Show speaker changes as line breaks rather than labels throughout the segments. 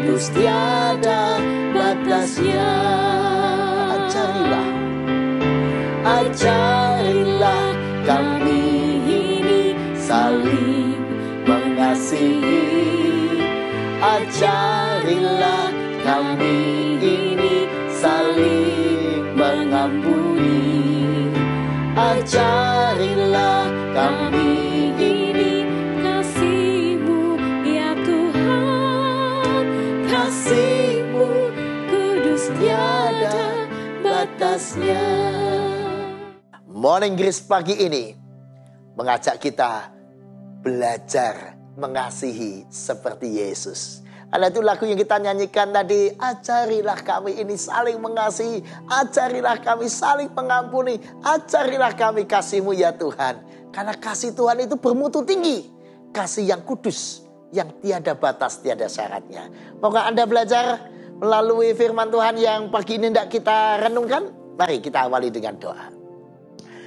kudus tiada batasnya. Ajarilah kami ini saling mengasihi. Ajarilah kami ini saling mengampuni. Ajarilah kami ini kasih-Mu ya Tuhan. Kasih-Mu kudus tiada batasnya. Morning Grace pagi ini mengajak kita belajar mengasihi seperti Yesus. Karena itu lagu yang kita nyanyikan tadi, ajarilah kami ini saling mengasihi, ajarilah kami saling mengampuni, ajarilah kami kasih-Mu ya Tuhan. Karena kasih Tuhan itu bermutu tinggi, kasih yang kudus, yang tiada batas, tiada syaratnya. Maukah Anda belajar melalui firman Tuhan yang pagi ini hendak kita renungkan? Mari kita awali dengan doa.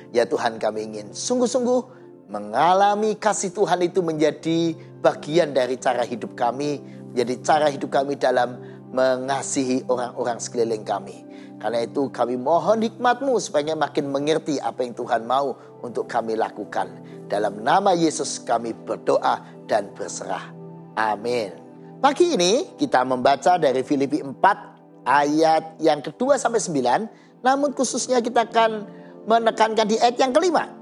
Ya Tuhan, kami ingin sungguh-sungguh mengalami kasih Tuhan itu menjadi bagian dari cara hidup kami, menjadi cara hidup kami dalam mengasihi orang-orang sekeliling kami. Karena itu kami mohon hikmat-Mu supaya makin mengerti apa yang Tuhan mau untuk kami lakukan. Dalam nama Yesus kami berdoa dan berserah. Amin. Pagi ini kita membaca dari Filipi 4 ayat yang kedua sampai 9. Namun khususnya kita akan menekankan di ayat yang kelima.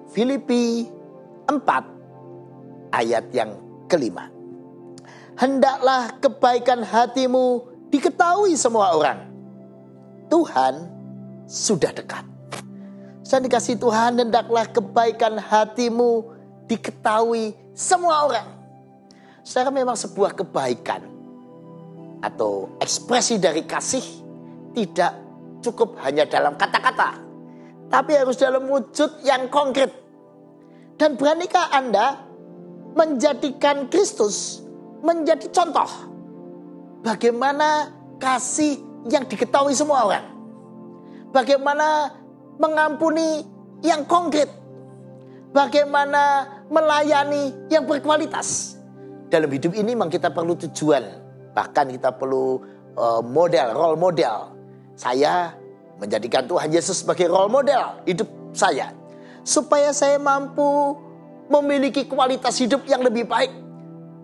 Filipi 4 ayat yang kelima. Hendaklah kebaikan hatimu diketahui semua orang. Tuhan sudah dekat. Saya dikasih Tuhan, hendaklah kebaikan hatimu diketahui semua orang. Secara memang sebuah kebaikan atau ekspresi dari kasih tidak cukup hanya dalam kata-kata, tapi harus dalam wujud yang konkret. Dan beranikah Anda menjadikan Kristus menjadi contoh bagaimana kasih yang diketahui semua orang, bagaimana mengampuni yang konkret, bagaimana melayani yang berkualitas. Dalam hidup ini memang kita perlu tujuan, bahkan kita perlu model, role model. Saya menjadikan Tuhan Yesus sebagai role model hidup saya, supaya saya mampu memiliki kualitas hidup yang lebih baik.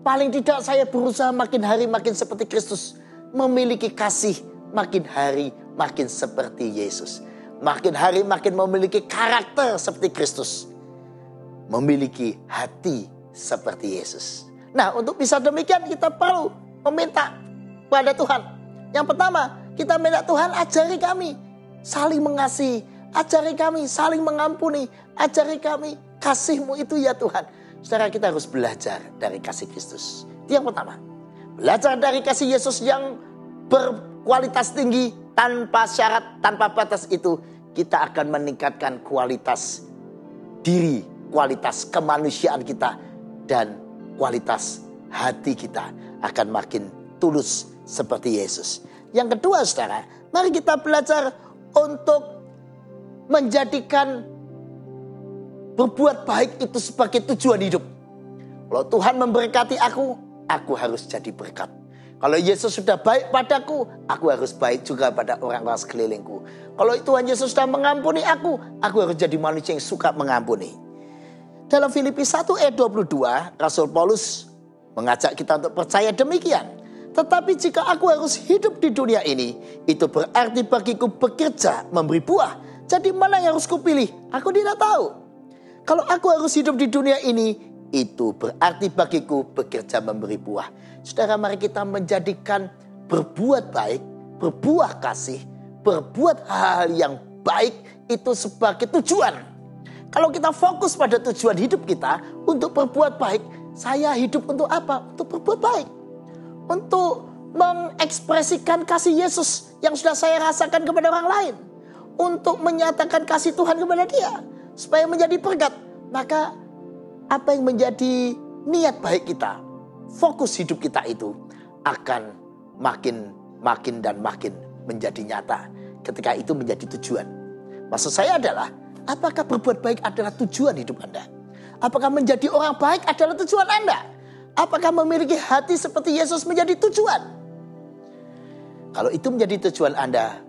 Paling tidak saya berusaha makin hari makin seperti Kristus, memiliki kasih makin hari makin seperti Yesus, makin hari makin memiliki karakter seperti Kristus, memiliki hati seperti Yesus. Nah, untuk bisa demikian kita perlu meminta pada Tuhan. Yang pertama, kita minta Tuhan ajari kami saling mengasihi, ajari kami saling mengampuni, ajari kami kasih-Mu itu ya Tuhan. Saudara, kita harus belajar dari kasih Kristus. Itu yang pertama. Belajar dari kasih Yesus yang berkualitas tinggi, tanpa syarat, tanpa batas itu, kita akan meningkatkan kualitas diri, kualitas kemanusiaan kita, dan kualitas hati kita akan makin tulus seperti Yesus. Yang kedua, saudara, mari kita belajar untuk menjadikan berbuat baik itu sebagai tujuan hidup. Kalau Tuhan memberkati aku harus jadi berkat. Kalau Yesus sudah baik padaku harus baik juga pada orang-orang sekelilingku. Kalau Tuhan Yesus sudah mengampuni aku harus jadi manusia yang suka mengampuni. Dalam Filipi 1 ayat 22, Rasul Paulus mengajak kita untuk percaya demikian. Tetapi jika aku harus hidup di dunia ini, itu berarti bagiku bekerja memberi buah. Jadi mana yang harus kupilih? Aku tidak tahu. Kalau aku harus hidup di dunia ini, itu berarti bagiku bekerja memberi buah. Saudara, mari kita menjadikan berbuat baik, berbuah kasih, berbuat hal yang baik itu sebagai tujuan. Kalau kita fokus pada tujuan hidup kita untuk berbuat baik, saya hidup untuk apa? Untuk berbuat baik. Untuk mengekspresikan kasih Yesus yang sudah saya rasakan kepada orang lain. Untuk menyatakan kasih Tuhan kepada dia, supaya menjadi berkat. Maka apa yang menjadi niat baik kita, fokus hidup kita itu akan makin dan makin menjadi nyata ketika itu menjadi tujuan. Maksud saya adalah, apakah berbuat baik adalah tujuan hidup Anda? Apakah menjadi orang baik adalah tujuan Anda? Apakah memiliki hati seperti Yesus menjadi tujuan? Kalau itu menjadi tujuan Anda,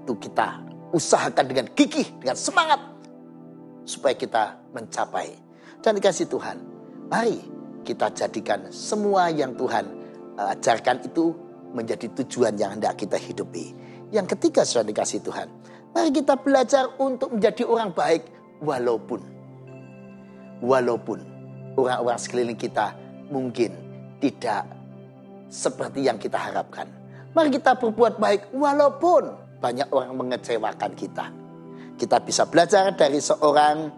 itu kita usahakan dengan gigih, dengan semangat, supaya kita mencapai. Dan dikasih Tuhan, mari kita jadikan semua yang Tuhan ajarkan itu menjadi tujuan yang hendak kita hidupi. Yang ketiga, sudah dikasih Tuhan, mari kita belajar untuk menjadi orang baik walaupun orang-orang sekeliling kita mungkin tidak seperti yang kita harapkan. Mari kita berbuat baik walaupun banyak orang mengecewakan kita. Kita bisa belajar dari seorang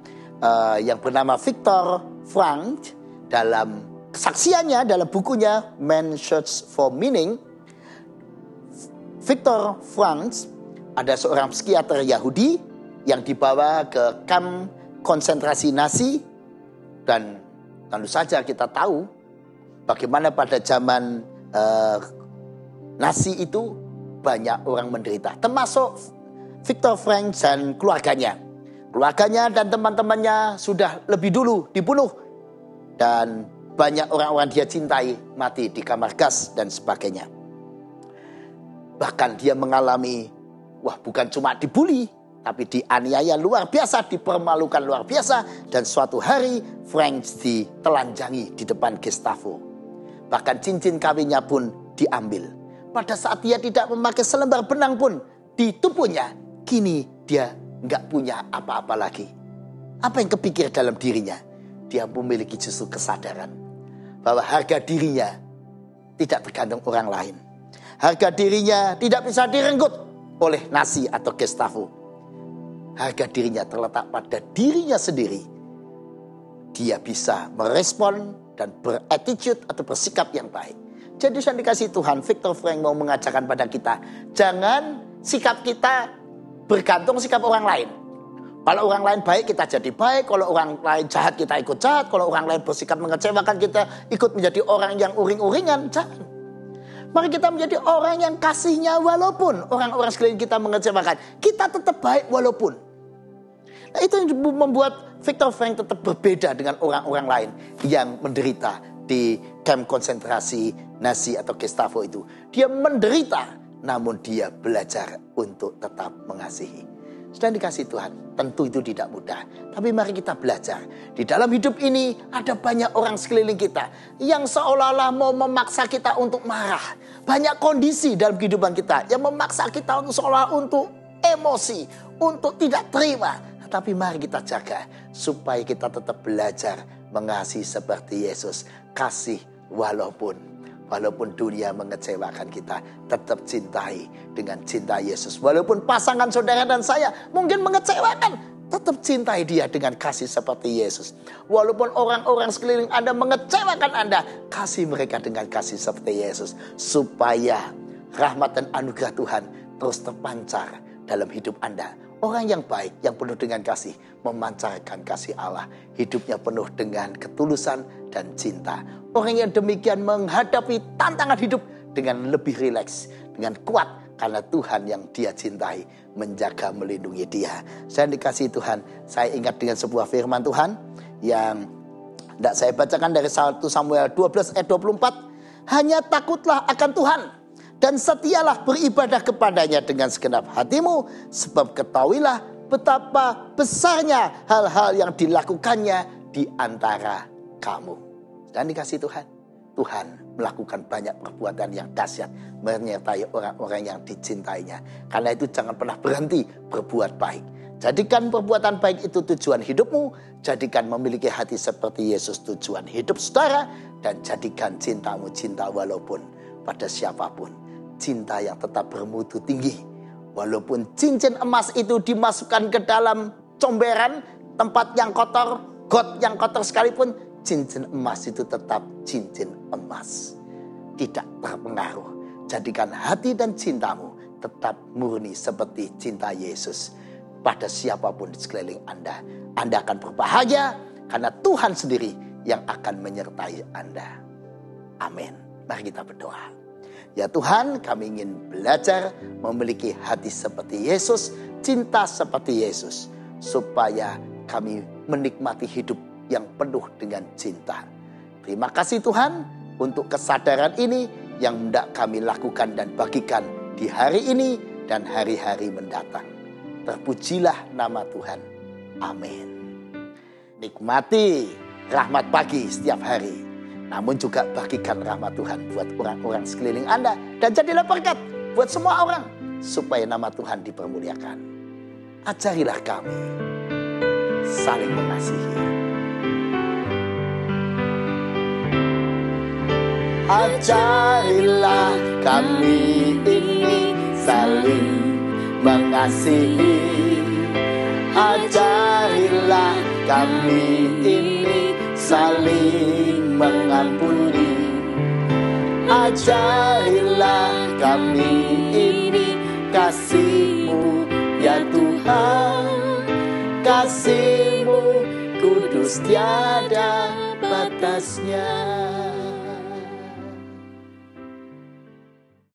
yang bernama Viktor Frankl dalam kesaksiannya dalam bukunya Man Search for Meaning. Viktor Frankl ada seorang psikiater Yahudi yang dibawa ke kamp konsentrasi Nazi, dan tentu saja kita tahu bagaimana pada zaman Nazi itu banyak orang menderita, termasuk Viktor Frankl dan keluarganya. Keluarganya dan teman-temannya sudah lebih dulu dibunuh, dan banyak orang-orang dia cintai mati di kamar gas dan sebagainya. Bahkan dia mengalami, bukan cuma dibully, tapi dianiaya luar biasa, dipermalukan luar biasa. Dan suatu hari Frankl ditelanjangi di depan Gestapo. Bahkan cincin kawinnya pun diambil. Pada saat dia tidak memakai selembar benang pun di tubuhnya, kini dia nggak punya apa-apa lagi. Apa yang kepikir dalam dirinya? Dia memiliki justru kesadaran bahwa harga dirinya tidak tergantung orang lain. Harga dirinya tidak bisa direnggut oleh Nazi atau Gestapo. Harga dirinya terletak pada dirinya sendiri. Dia bisa merespon dan berattitude atau bersikap yang baik. Jadi saya dikasih Tuhan, Viktor Frankl mau mengajarkan pada kita, jangan sikap kita bergantung sikap orang lain. Kalau orang lain baik, kita jadi baik. Kalau orang lain jahat, kita ikut jahat. Kalau orang lain bersikap mengecewakan, kita ikut menjadi orang yang uring-uringan. Jangan. Mari kita menjadi orang yang kasihnya walaupun orang-orang sekeliling kita mengecewakan. Kita tetap baik walaupun. Nah, itu yang membuat Viktor Frankl tetap berbeda dengan orang-orang lain yang menderita di kamp konsentrasi Nazi atau Gestapo itu. Dia menderita, namun dia belajar untuk tetap mengasihi. Sudah dikasih Tuhan, tentu itu tidak mudah. Tapi mari kita belajar. Di dalam hidup ini ada banyak orang sekeliling kita yang seolah-olah mau memaksa kita untuk marah. Banyak kondisi dalam kehidupan kita yang memaksa kita untuk seolah untuk emosi, untuk tidak terima. Tapi mari kita jaga supaya kita tetap belajar mengasihi seperti Yesus. Kasih walaupun dunia mengecewakan kita, tetap cintai dengan cinta Yesus. Walaupun pasangan saudara dan saya mungkin mengecewakan, tetap cintai dia dengan kasih seperti Yesus. Walaupun orang-orang sekeliling Anda mengecewakan Anda, kasih mereka dengan kasih seperti Yesus. Supaya rahmat dan anugerah Tuhan terus terpancar dalam hidup Anda. Orang yang baik, yang penuh dengan kasih, memancarkan kasih Allah. Hidupnya penuh dengan ketulusan dan cinta. Orang yang demikian menghadapi tantangan hidup dengan lebih rileks, dengan kuat. Karena Tuhan yang dia cintai, menjaga, melindungi dia. Saya dikasihi Tuhan, saya ingat dengan sebuah firman Tuhan yang tidak saya bacakan dari 1 Samuel 12 ayat 24. Hanya takutlah akan Tuhan, dan setialah beribadah kepadanya dengan segenap hatimu, sebab ketahuilah betapa besarnya hal-hal yang dilakukannya di antara kamu. Dan dikasih Tuhan, Tuhan melakukan banyak perbuatan yang dahsyat menyertai orang-orang yang dicintainya. Karena itu jangan pernah berhenti berbuat baik. Jadikan perbuatan baik itu tujuan hidupmu. Jadikan memiliki hati seperti Yesus tujuan hidup saudara. Dan jadikan cintamu cinta walaupun pada siapapun. Cinta yang tetap bermutu tinggi. Walaupun cincin emas itu dimasukkan ke dalam comberan, tempat yang kotor, got yang kotor sekalipun, cincin emas itu tetap cincin emas. Tidak terpengaruh. Jadikan hati dan cintamu tetap murni seperti cinta Yesus. Pada siapapun di sekeliling Anda. Anda akan berbahagia karena Tuhan sendiri yang akan menyertai Anda. Amin. Mari kita berdoa. Ya Tuhan, kami ingin belajar memiliki hati seperti Yesus, cinta seperti Yesus, supaya kami menikmati hidup yang penuh dengan cinta. Terima kasih Tuhan untuk kesadaran ini yang hendak kami lakukan dan bagikan di hari ini dan hari-hari mendatang. Terpujilah nama Tuhan. Amin. Nikmati rahmat pagi setiap hari. Namun juga bagikan rahmat Tuhan buat orang-orang sekeliling Anda. Dan jadilah berkat buat semua orang. Supaya nama Tuhan dipermuliakan. Ajarilah kami saling mengasihi. Ajarilah kami ini saling mengasihi. Ajarilah kami ini saling mengampuni. Ajarilah kami ini kasih-Mu ya Tuhan. Kasih-Mu kudus tiada batasnya.